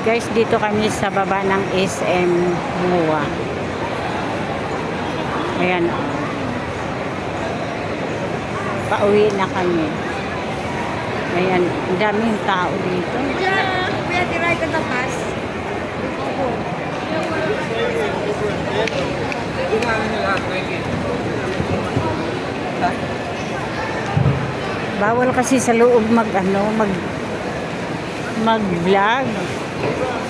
Guys, dito kami sa baba ng SM Buwa. Ayan. Pauwi na kami. Ayan, ang daming tao dito. Kuya, tiray ka tapas. Bawal kasi sa loob mag-vlog.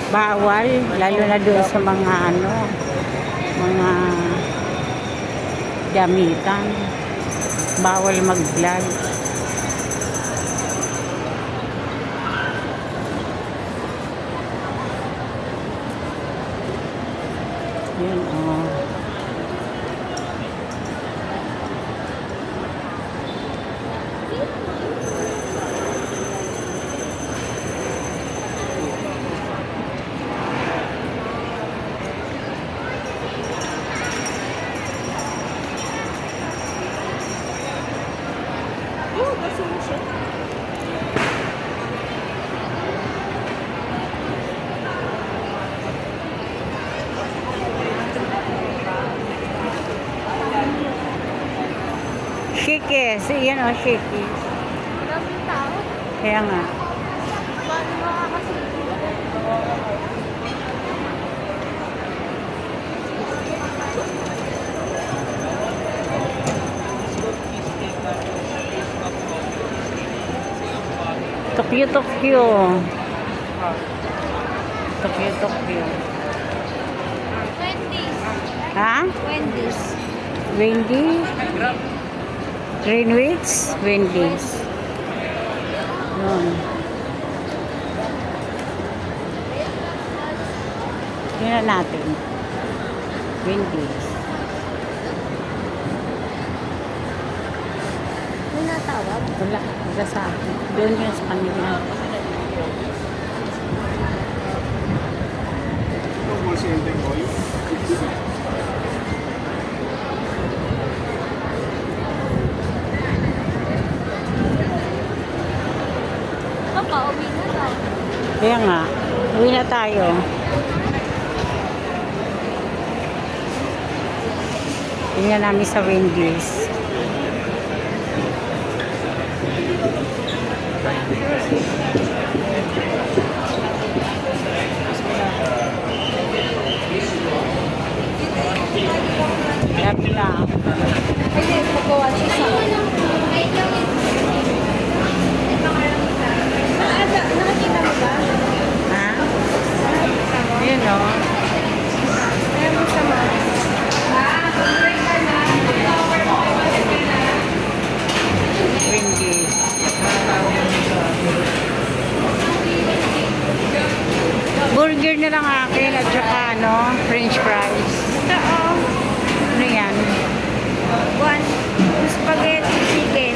Bawal, lalo na doon sa mga mga gamitan. Bawal mag-vlog. Yun, oh. Shikis. Yan o, shikis. Maraming tao. Kaya nga. Paano makakasilip? Tokyo, Tokyo. Tokyo, Tokyo. Wendy's. Ha? Wendy's. Wendy? Greenwich? Wendy's. Yun. Tingnan natin. Wendy's. May natawag? Wala. Wala sa akin. Doon yun sa kanila. Papa, uwi na daw. Kaya nga. Uwi na tayo. Tingnan namin sa Wendy's. Lapit lang. Pwede, pagawa siya sa nakakita mo ba? Ha? Yun o. Ayaw mo sa mga. Wendy's. Burger na lang akin at saka French fries. Oo. Ano yan? One. Spaghetti chicken.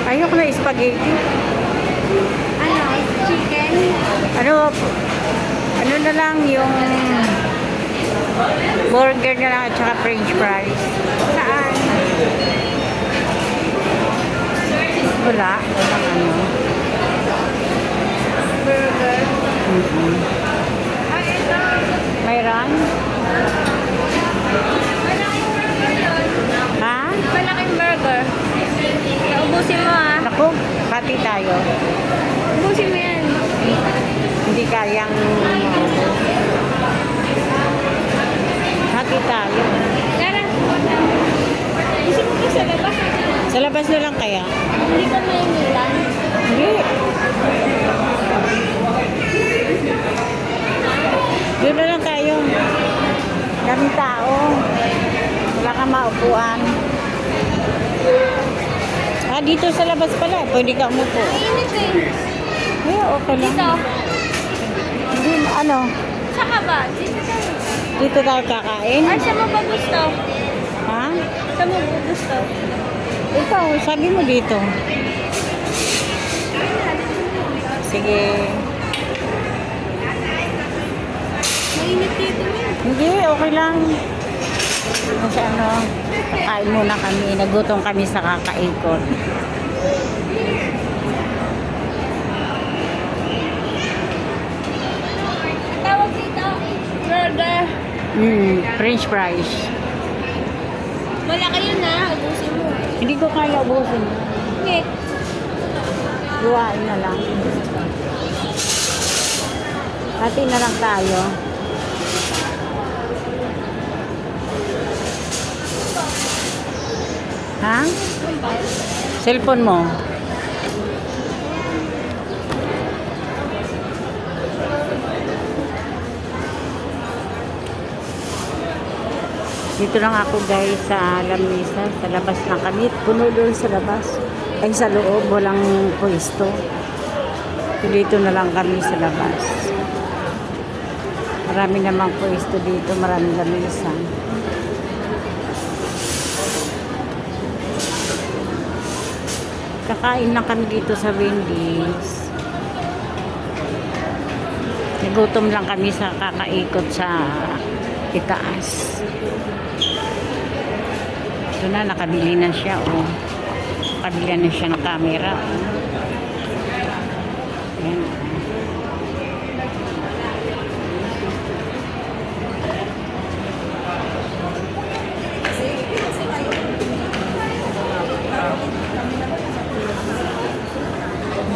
Ayoko na spaghetti. Ano? Chicken? Ano na lang yung burger na lang at saka French fries. Saan? Wala. Walang ano. Burger. Ay, ito. Mayroon? Malaking burger yun. Ha? Malaking burger. Ubusin mo ah. Naku, hati tayo. Ubusin mo yan. Hindi kayang hati tayo. Tara. Gusto mo ba sa labas? Sa labas na lang kaya? Hindi ka mainilan. Hindi. Doon na lang tayo. Daming tao. Wala kang maupuan. Dito sa labas pala. Pwede ka umupo. Mainit eh. Ay, okay lang. Dito. Hindi, ano? Saka ba? Dito tayo. Dito tayo kakain? Ay, saan mo ba gusto? Ha? Saan mo ba gusto? Ikaw, sabi mo dito. Sige. Mainit dito yan. Hindi, okay lang. Kasi kakain muna kami. Nagutom kami sa kakaikot. French fries. Wala kayo na, ubusin mo. Hindi ko kaya ubusin. Hindi. Luwain na lang. Hati na lang tayo. Ha? Cellphone mo. Dito lang ako guys sa lamesa, sa labas lang kami. Puno doon sa labas. Ay sa loob, walang pwesto. Dito na lang kami sa labas. Marami namang pwesto dito, maraming lamesa. Kakain lang kami dito sa Wendy's. Nagutom lang kami sa kakaikot sa itaas. Ito na, nakabili na siya. Oh. Nakabili na siya ng camera. Ayan.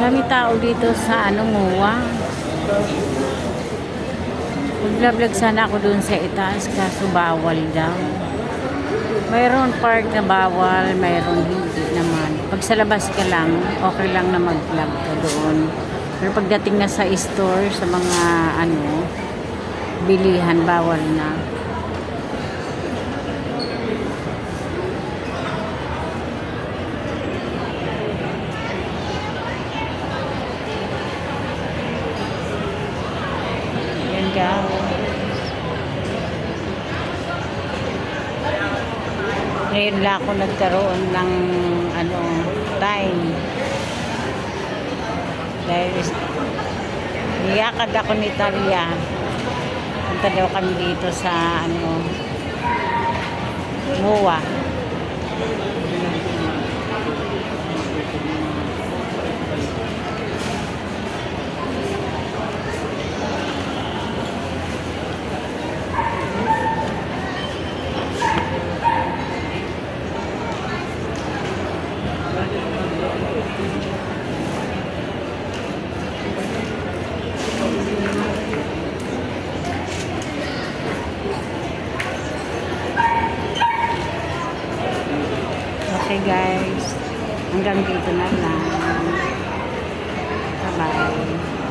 Dami tao dito sa MOA. Mag-vlog sana ako dun sa itaas kaso bawal daw. Mayroon part na bawal, mayroon hindi naman. Pag sa labas ka lang, okay lang na mag-vlog ka doon. Pero pagdating na sa store, sa mga bilihan, bawal na. Yan guys. Ngayon lang ako nagkaroon ng time. Dahil niyakad ako ni Talia. Punta daw kami dito sa MOA. Okay guys, hanggang dito na lang. Bye-bye.